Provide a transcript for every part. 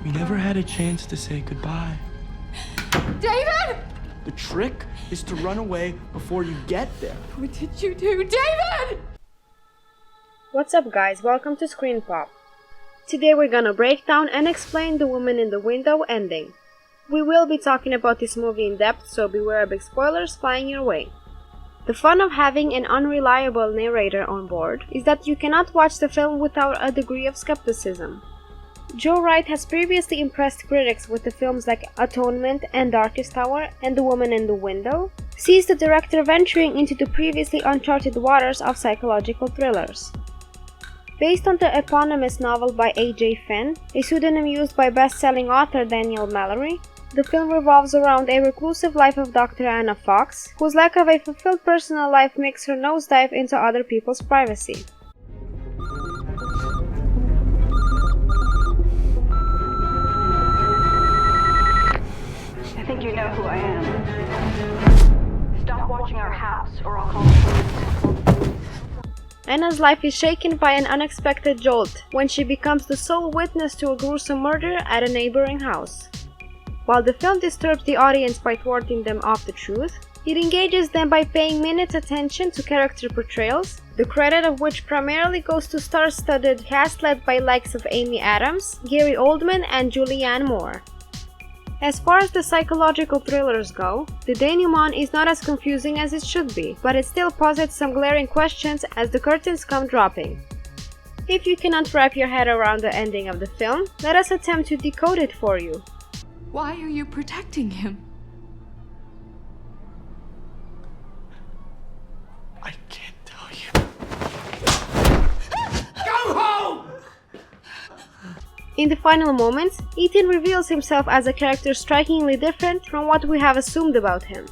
We never had a chance to say goodbye. David! The trick is to run away before you get there. What did you do, David? What's up, guys? Welcome to ScreenPop. Today we're gonna break down and explain The Woman in the Window ending. We will be talking about this movie in depth, so beware of big spoilers flying your way. The fun of having an unreliable narrator on board is that you cannot watch the film without a degree of skepticism. Joe Wright has previously impressed critics with the films like Atonement and Darkest Hour and The Woman in the Window, sees the director venturing into the previously uncharted waters of psychological thrillers. Based on the eponymous novel by A.J. Fenn, a pseudonym used by best-selling author Daniel Mallory, the film revolves around a reclusive life of Dr. Anna Fox, whose lack of a fulfilled personal life makes her nosedive into other people's privacy. I think you know who I am. Stop watching our house or I'll call the police. Anna's life is shaken by an unexpected jolt when she becomes the sole witness to a gruesome murder at a neighboring house. While the film disturbs the audience by thwarting them off the truth, it engages them by paying minute attention to character portrayals, the credit of which primarily goes to star-studded cast led by likes of Amy Adams, Gary Oldman, and Julianne Moore. As far as the psychological thrillers go, the denouement is not as confusing as it should be, but it still posits some glaring questions as the curtains come dropping. If you cannot wrap your head around the ending of the film, let us attempt to decode it for you. Why are you protecting him? I can't tell you. Go home! In the final moments, Ethan reveals himself as a character strikingly different from what we have assumed about him.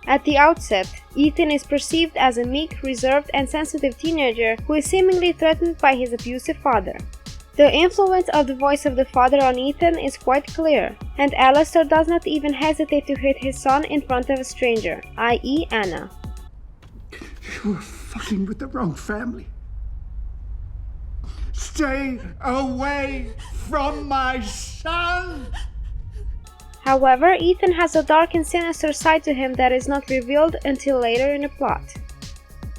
At the outset, Ethan is perceived as a meek, reserved, and sensitive teenager who is seemingly threatened by his abusive father. The influence of the voice of the father on Ethan is quite clear, and Alistair does not even hesitate to hit his son in front of a stranger, i.e. Anna. You're fucking with the wrong family. Stay away from my son! However, Ethan has a dark and sinister side to him that is not revealed until later in the plot.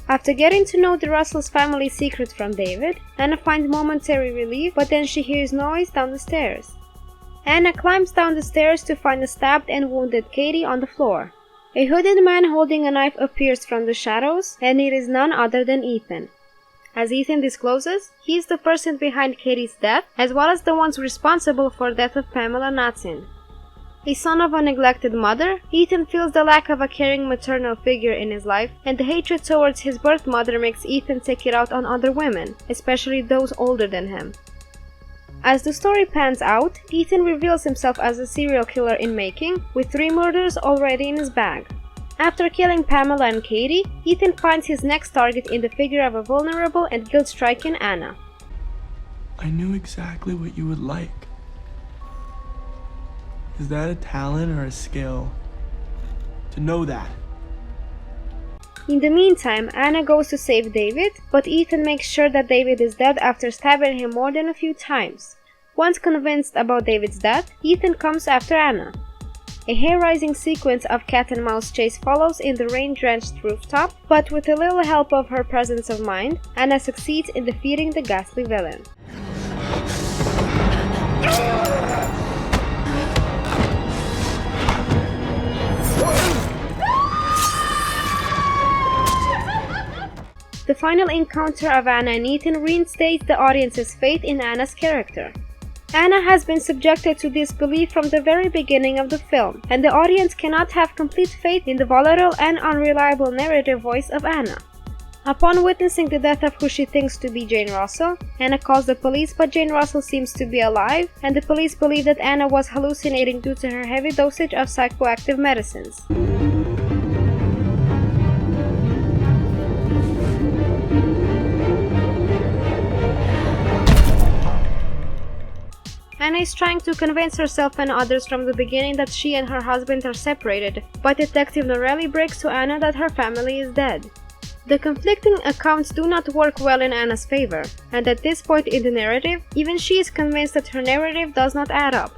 After getting to know the Russells' family secret from David, Anna finds momentary relief, but then she hears noise down the stairs. Anna climbs down the stairs to find a stabbed and wounded Katie on the floor. A hooded man holding a knife appears from the shadows, and it is none other than Ethan. As Ethan discloses, he is the person behind Katie's death, as well as the ones responsible for the death of Pamela Natsin. A son of a neglected mother, Ethan feels the lack of a caring maternal figure in his life, and the hatred towards his birth mother makes Ethan take it out on other women, especially those older than him. As the story pans out, Ethan reveals himself as a serial killer in making, with 3 murders already in his bag. After killing Pamela and Katie, Ethan finds his next target in the figure of a vulnerable and guilt-stricken Anna. I knew exactly what you would like. Is that a talent or a skill? To know that. In the meantime, Anna goes to save David, but Ethan makes sure that David is dead after stabbing him more than a few times. Once convinced about David's death, Ethan comes after Anna. A hair-raising sequence of cat-and-mouse chase follows in the rain-drenched rooftop, but with a little help of her presence of mind, Anna succeeds in defeating the ghastly villain. The final encounter of Anna and Ethan reinstates the audience's faith in Anna's character. Anna has been subjected to disbelief from the very beginning of the film, and the audience cannot have complete faith in the volatile and unreliable narrative voice of Anna. Upon witnessing the death of who she thinks to be Jane Russell, Anna calls the police, but Jane Russell seems to be alive, and the police believe that Anna was hallucinating due to her heavy dosage of psychoactive medicines. Anna is trying to convince herself and others from the beginning that she and her husband are separated, but Detective Norelli breaks to Anna that her family is dead. The conflicting accounts do not work well in Anna's favor, and at this point in the narrative, even she is convinced that her narrative does not add up.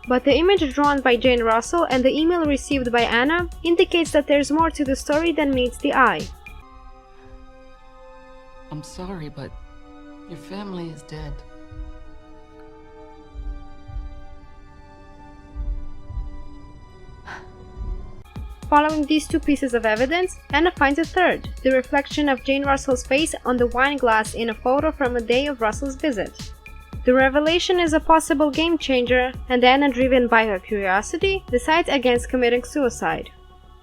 But the image drawn by Jane Russell and the email received by Anna indicates that there's more to the story than meets the eye. I'm sorry, but your family is dead. Following these two pieces of evidence, Anna finds a third, the reflection of Jane Russell's face on the wine glass in a photo from a day of Russell's visit. The revelation is a possible game changer, and Anna, driven by her curiosity, decides against committing suicide.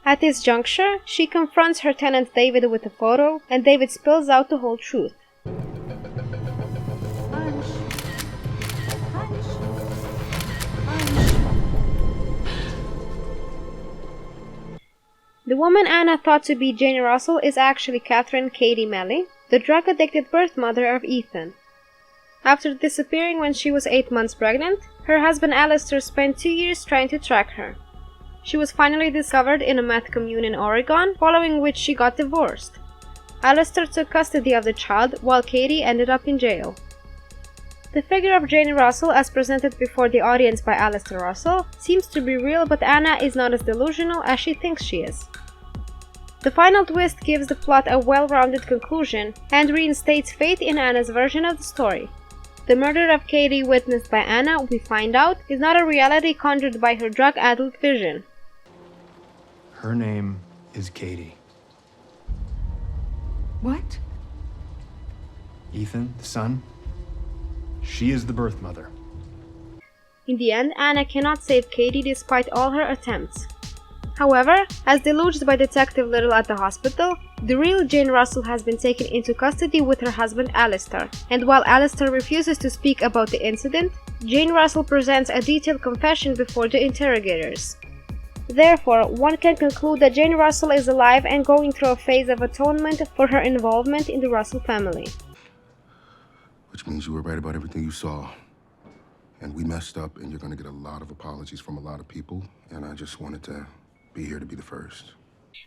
At this juncture, she confronts her tenant David with the photo, and David spills out the whole truth. The woman Anna thought to be Jane Russell is actually Catherine Katie Melly, the drug-addicted birth mother of Ethan. After disappearing when she was 8 months pregnant, her husband Alistair spent 2 years trying to track her. She was finally discovered in a meth commune in Oregon, following which she got divorced. Alistair took custody of the child, while Katie ended up in jail. The figure of Jane Russell, as presented before the audience by Alistair Russell, seems to be real, but Anna is not as delusional as she thinks she is. The final twist gives the plot a well-rounded conclusion and reinstates faith in Anna's version of the story. The murder of Katie, witnessed by Anna, we find out, is not a reality conjured by her drug-addled vision. Her name is Katie. What? Ethan, the son, she is the birth mother. In the end, Anna cannot save Katie despite all her attempts. However, as deluged by Detective Little at the hospital, the real Jane Russell has been taken into custody with her husband Alistair, and while Alistair refuses to speak about the incident, Jane Russell presents a detailed confession before the interrogators. Therefore, one can conclude that Jane Russell is alive and going through a phase of atonement for her involvement in the Russell family. Which means you were right about everything you saw. And we messed up, and you're gonna get a lot of apologies from a lot of people, and I just wanted to be here to be the first.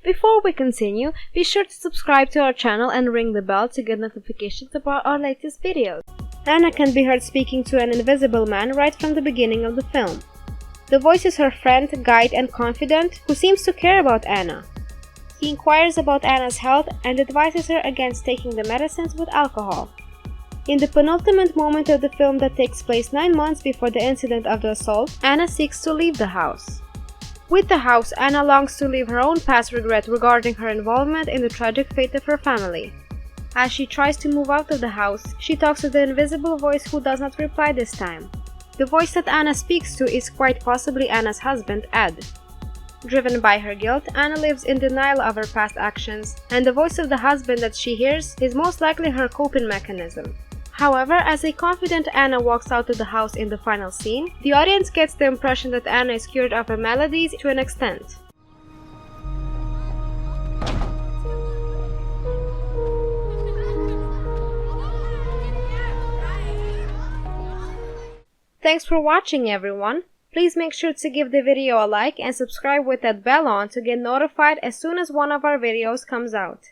Before we continue, be sure to subscribe to our channel and ring the bell to get notifications about our latest videos. Anna can be heard speaking to an invisible man right from the beginning of the film. The voice is her friend, guide, and confidant who seems to care about Anna. He inquires about Anna's health and advises her against taking the medicines with alcohol. In the penultimate moment of the film that takes place 9 months before the incident of the assault, Anna seeks to leave the house. With the house, Anna longs to leave her own past regret regarding her involvement in the tragic fate of her family. As she tries to move out of the house, she talks to the invisible voice who does not reply this time. The voice that Anna speaks to is quite possibly Anna's husband, Ed. Driven by her guilt, Anna lives in denial of her past actions, and the voice of the husband that she hears is most likely her coping mechanism. However, as a confident Anna walks out of the house in the final scene, the audience gets the impression that Anna is cured of her maladies to an extent. Thanks for watching, everyone. Please make sure to give the video a like and subscribe with that bell on to get notified as soon as one of our videos comes out.